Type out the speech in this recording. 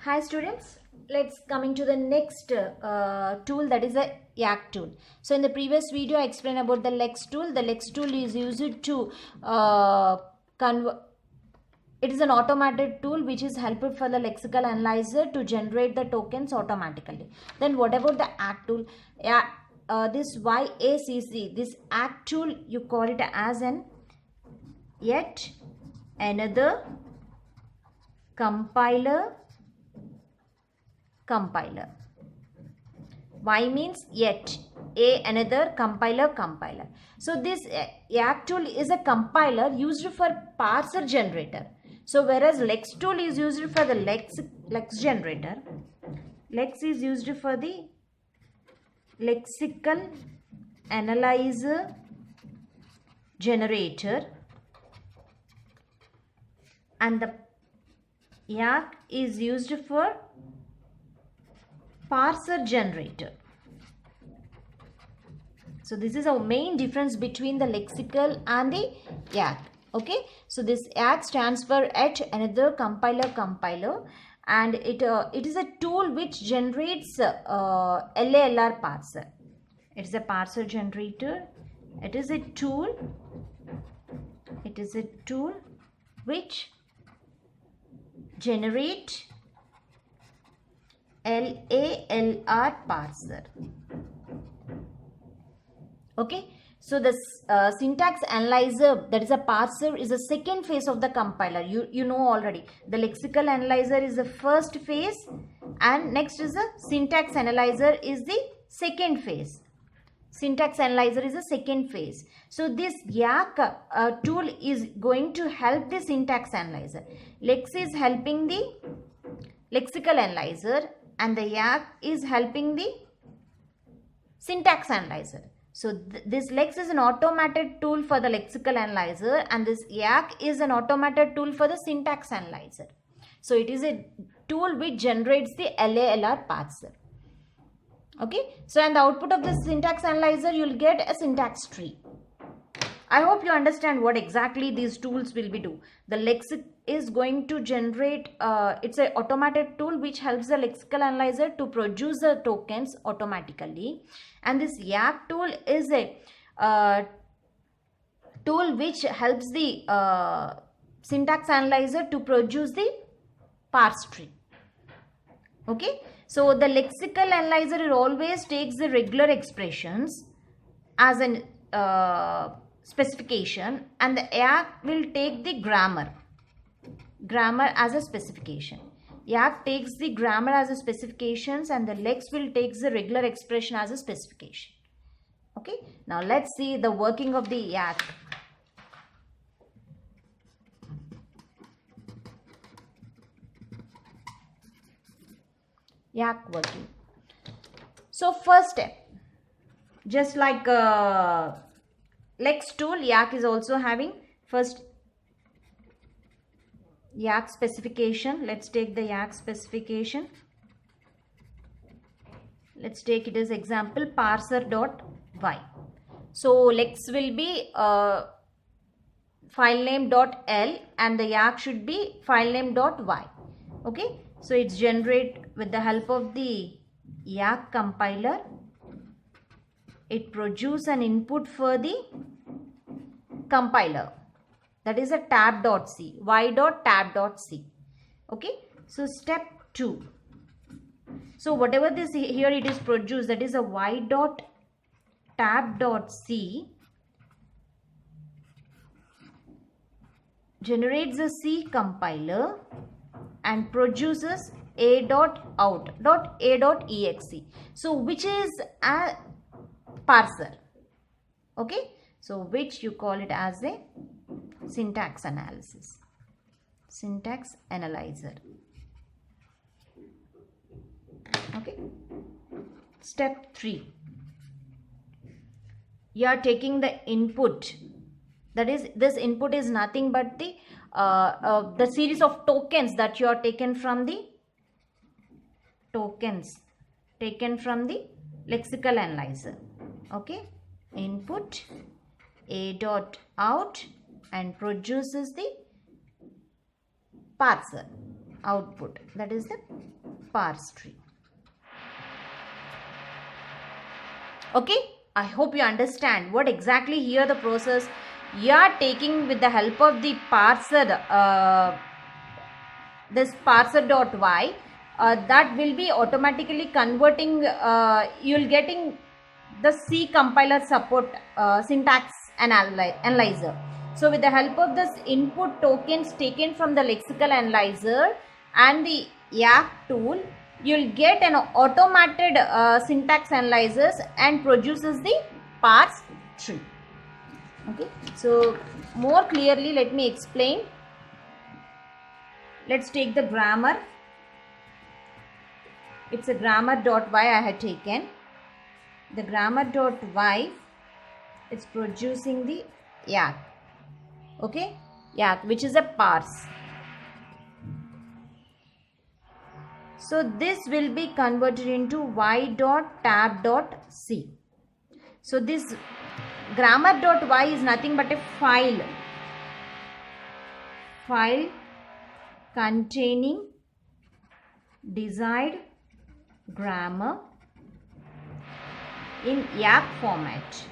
Hi students, let's coming to the next tool, that is a YACC tool. So in the previous video I explained about the Lex tool. The Lex tool is used to convert. It is an automated tool which is helpful for the lexical analyzer to generate the tokens automatically. Then what about the YACC tool? This YACC, this YACC tool, you call it as an yet another compiler. Y means yet, another compiler. So this YACC tool is a compiler used for parser generator. So whereas Lex tool is used for the Lex generator, Lex is used for the lexical analyzer generator, and the YACC is used for parser generator. So this is our main difference between the lexical and the YACC. Okay, so this YACC stands for yet another compiler, and it is a tool which generates LALR parser. It is a parser generator. It is a tool which generate LALR parser. Okay, so the syntax analyzer, that is a parser, is the second phase of the compiler. You know already. The lexical analyzer is the first phase, and next is the syntax analyzer is the second phase. Syntax analyzer is the second phase. So this YACC tool is going to help the syntax analyzer. Lex is helping the lexical analyzer, and the YACC is helping the syntax analyzer. So this Lex is an automated tool for the lexical analyzer, and this YACC is an automated tool for the syntax analyzer. So it is a tool which generates the LALR parser. Okay, so and the output of the syntax analyzer, you will get a syntax tree. I hope you understand what exactly these tools will be do. The Lex is going to generate, it's an automated tool which helps the lexical analyzer to produce the tokens automatically. And this YACC tool is a tool which helps the syntax analyzer to produce the parse tree. Okay, so the lexical analyzer always takes the regular expressions as an specification, and the YACC will take the grammar as a specification. YACC takes the grammar as a specifications, and the Lex will take the regular expression as a specification. Okay, now let's see the working of the YACC. YACC working. So first step, just like Lex tool, YACC is also having first YACC specification. Let's take the YACC specification. Let's take it as example parser.y. So Lex will be file name .l, and the YACC should be file name .y. Okay, so it's generate with the help of the YACC compiler. It produces an input for the compiler, that is a tab.c, y.tab.c. Okay, so step 2. So whatever this here it is produced, that is a y.tab.c, generates a C compiler and produces a.out.a.exe. So which is a parser. Okay, so which you call it as a syntax analysis, syntax analyzer. Okay, step 3, you are taking the input, that is this input is nothing but the series of tokens that you are taken from the lexical analyzer. Okay, input a.out and produces the parser. output, that is the parse tree. Okay, I hope you understand what exactly here the process you are taking with the help of the parser, this parser.y, that will be automatically converting, you'll getting the C compiler support syntax analyzer. So with the help of this input tokens taken from the lexical analyzer and the YACC tool, you'll get an automated syntax analyzers and produces the parse tree. Okay, so more clearly let me explain. Let's take the grammar. It's a grammar.y I had taken. The grammar.y, it's producing the YACC. Okay, YACC, which is a parse. So this will be converted into y.tab.c. So this grammar.y is nothing but a file containing desired grammar in YACC format.